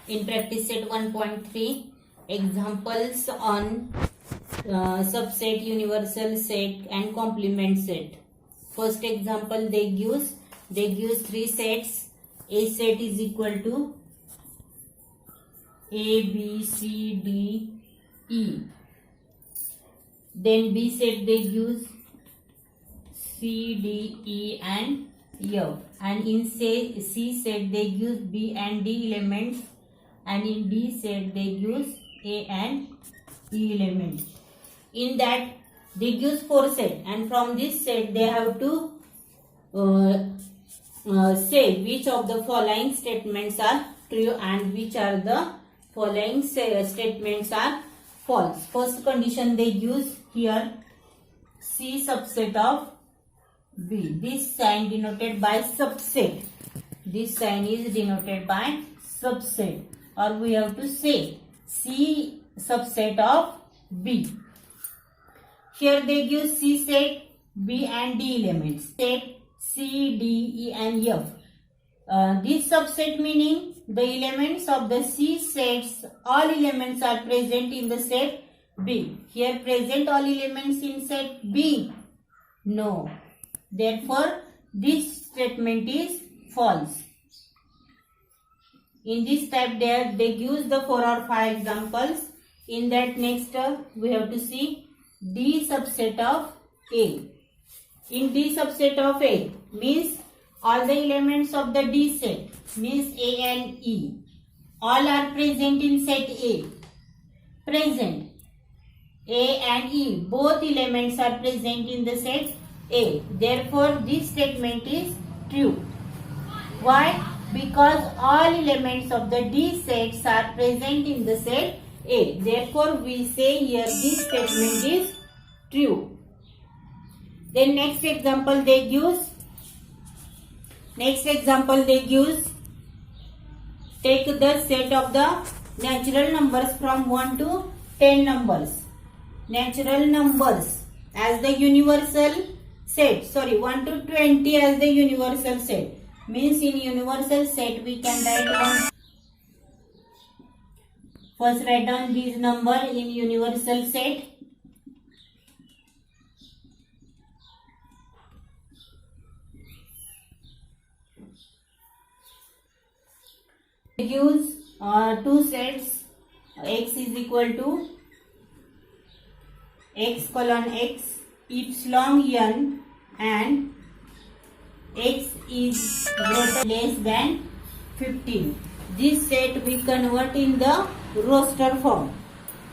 In practice set 1.3, examples on subset, universal set and complement set. First example they give three sets. A set is equal to A, B, C, D, E. Then B set they give C, D, E and F. And in C set they give B and D elements, and in D set they use A and E elements. In that they use four set, and from this set they have to say which of the following statements are true and which are the following statements are false. First condition they use here, C subset of B. This sign denoted by subset. This sign is denoted by subset, or we have to say C subset of B. Here they give C set, B and D elements. Set C, D, E and F. This subset meaning the elements of the C sets, all elements are present in the set B. Here present all elements in set B? No. Therefore, this statement is false. In this type they use the 4 or 5 examples. In that next we have to see D subset of A. In D subset of A means all the elements of the D set means A and E. All are present in set A. Present. A and E, both elements are present in the set A. Therefore, this statement is true. Why? Because all elements of the D sets are present in the set A. Therefore, we say here this statement is true. Then next example they use. Take the set of the natural numbers from 1 to 10 numbers. Natural numbers as the universal set. 1 to 20 as the universal set. Means in universal set we can write down. First write down this number in universal set. Use two sets. X is equal to x colon x epsilon n, and x is less than 15. This set we convert in the roster form.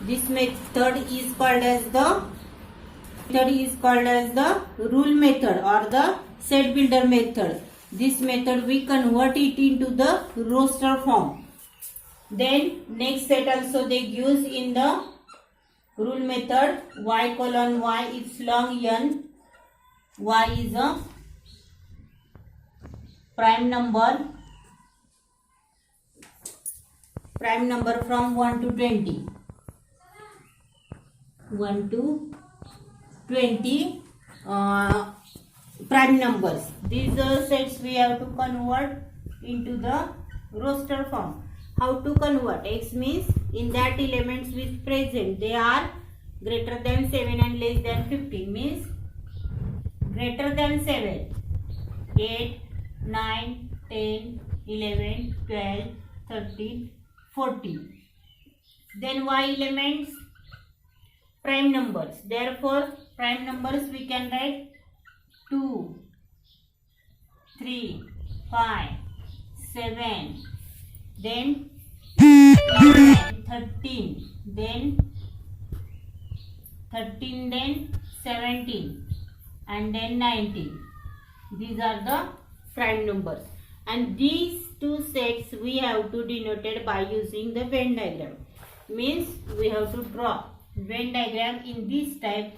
This method is called as the rule method or the set builder method. This method we convert it into the roster form. Then next set also they use in the rule method. Y colon y epsilon n. Y is a prime number from 1 to 20. 1 to 20 prime numbers. These sets we have to convert into the roster form. How to convert? X means in that elements which present they are greater than 7 and less than 15, means greater than 7, 8, 9, 10, 11, 12, 13, 14. Then Y elements prime numbers. Therefore, prime numbers we can write 2, 3, 5, 7, then 11, 13, then 17, and then 19. These are the prime numbers. And these two sets we have to denote it by using the Venn diagram. Means we have to draw Venn diagram in this type.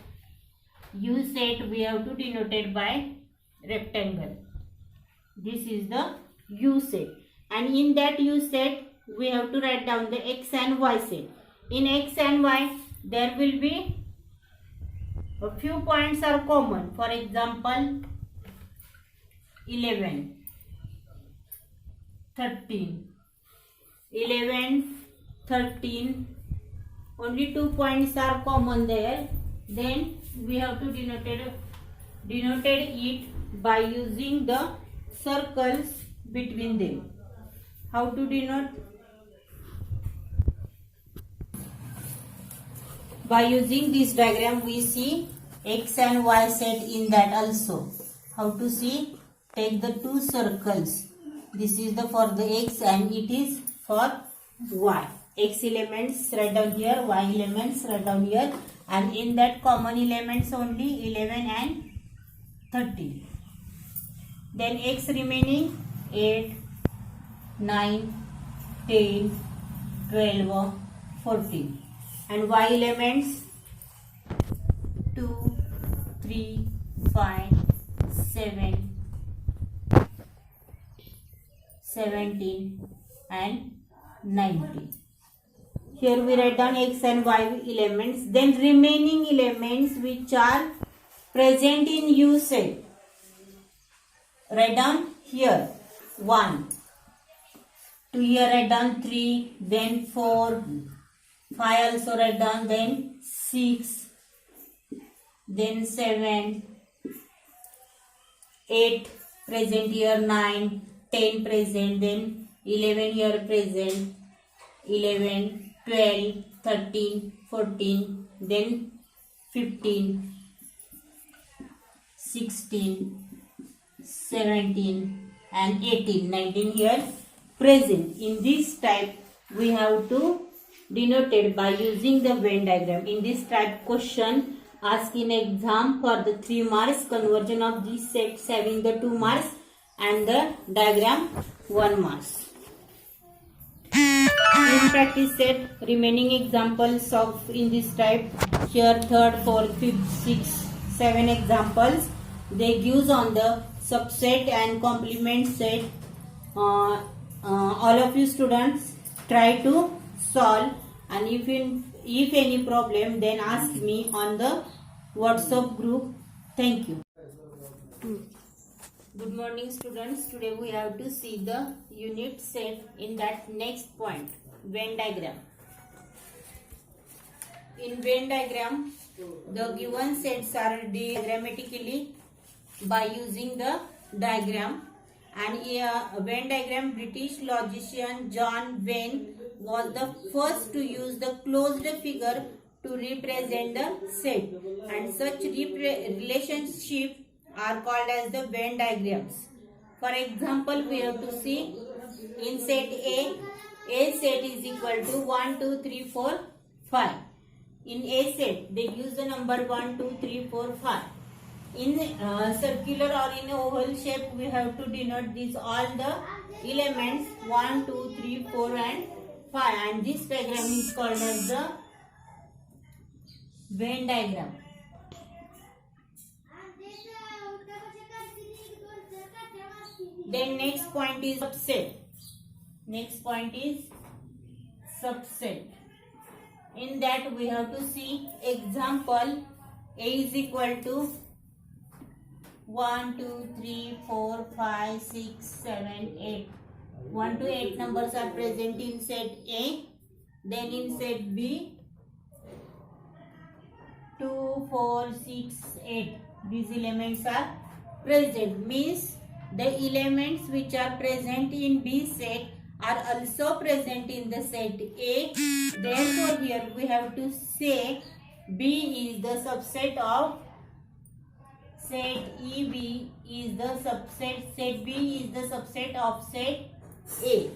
U set we have to denote it by rectangle. This is the U set. And in that U set we have to write down the X and Y set. In X and Y there will be a few points are common. For example, 11, 13, 11, 13. Only 2 points are common there. Then we have to denote it by using the circles between them. How to denote? By using this diagram we see x and y set in that also. How to see? Take the two circles. This is the for the x and it is for y. X elements write down here, y elements write down here, and in that common elements only 11 and 13. Then x remaining 8, 9, 10, 12, 14. And y elements 2, 3, 5, 7, 17 and 19. Here we write down x and y elements. Then remaining elements which are present in U set. Write down here 1. To here write down 3. Then 4. 5 also write down. Then 6. Then 7. 8 present here. 9. 10 present. Then 11 here present. 11. 12, 13, 14, then 15, 16, 17 and 18, 19 here present. In this type we have to denote it by using the Venn diagram. In this type question asked in exam for the 3 marks, conversion of these sets having the 2 marks and the diagram 1 marks. In practice set remaining examples of in this type here 3rd, 4th, 5th, 6th, 7 examples they gives on the subset and complement set. All of you students try to solve, and if any problem then ask me on the WhatsApp group. Thank you. Good morning students. Today we have to see the unit set in that next point, Venn diagram. In Venn diagram, the given sets are diagrammatically by using the diagram. And Venn diagram, British logician John Venn was the first to use the closed figure to represent the set, and such relationship are called as the Venn diagrams. For example, we have to see in set A set is equal to 1, 2, 3, 4, 5. In A set, they use the number 1, 2, 3, 4, 5. In circular or in oval shape, we have to denote these all the elements 1, 2, 3, 4 and 5. And this diagram is called as the Venn diagram. Then next point is subset. Next point is subset. In that we have to see example A is equal to 1, 2, 3, 4, 5, 6, 7, 8. 1 to 8 numbers are present in set A. Then in set B 2, 4, 6, 8. These elements are present. Means the elements which are present in B set are also present in the set A. Therefore, here we have to say B is the subset of set EB is the subset, set B is the subset of set A.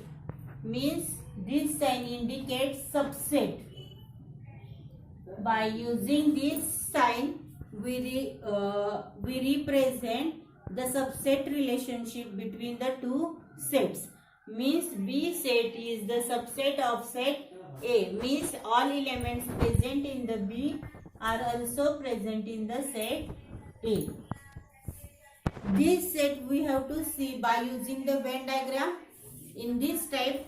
Means this sign indicates subset. By using this sign, we represent the subset relationship between the two sets. Means B set is the subset of set A. Means all elements present in the B are also present in the set A. This set we have to see by using the Venn diagram. In this type,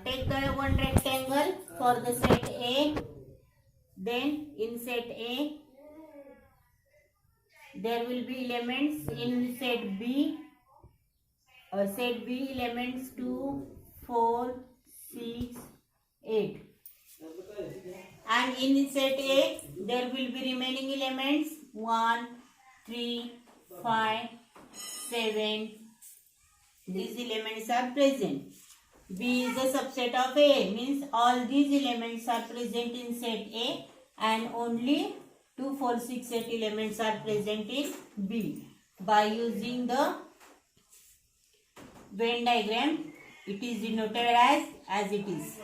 take the one rectangle for the set A. Then in set A, there will be elements in set B. Set B elements 2, 4, 6, 8. And in set A, there will be remaining elements 1, 3, 5, 7. These elements are present. B is a subset of A, means all these elements are present in set A and only 2, 4, 6, 8 elements are present in B. By using the Venn diagram, it is denoted as it is.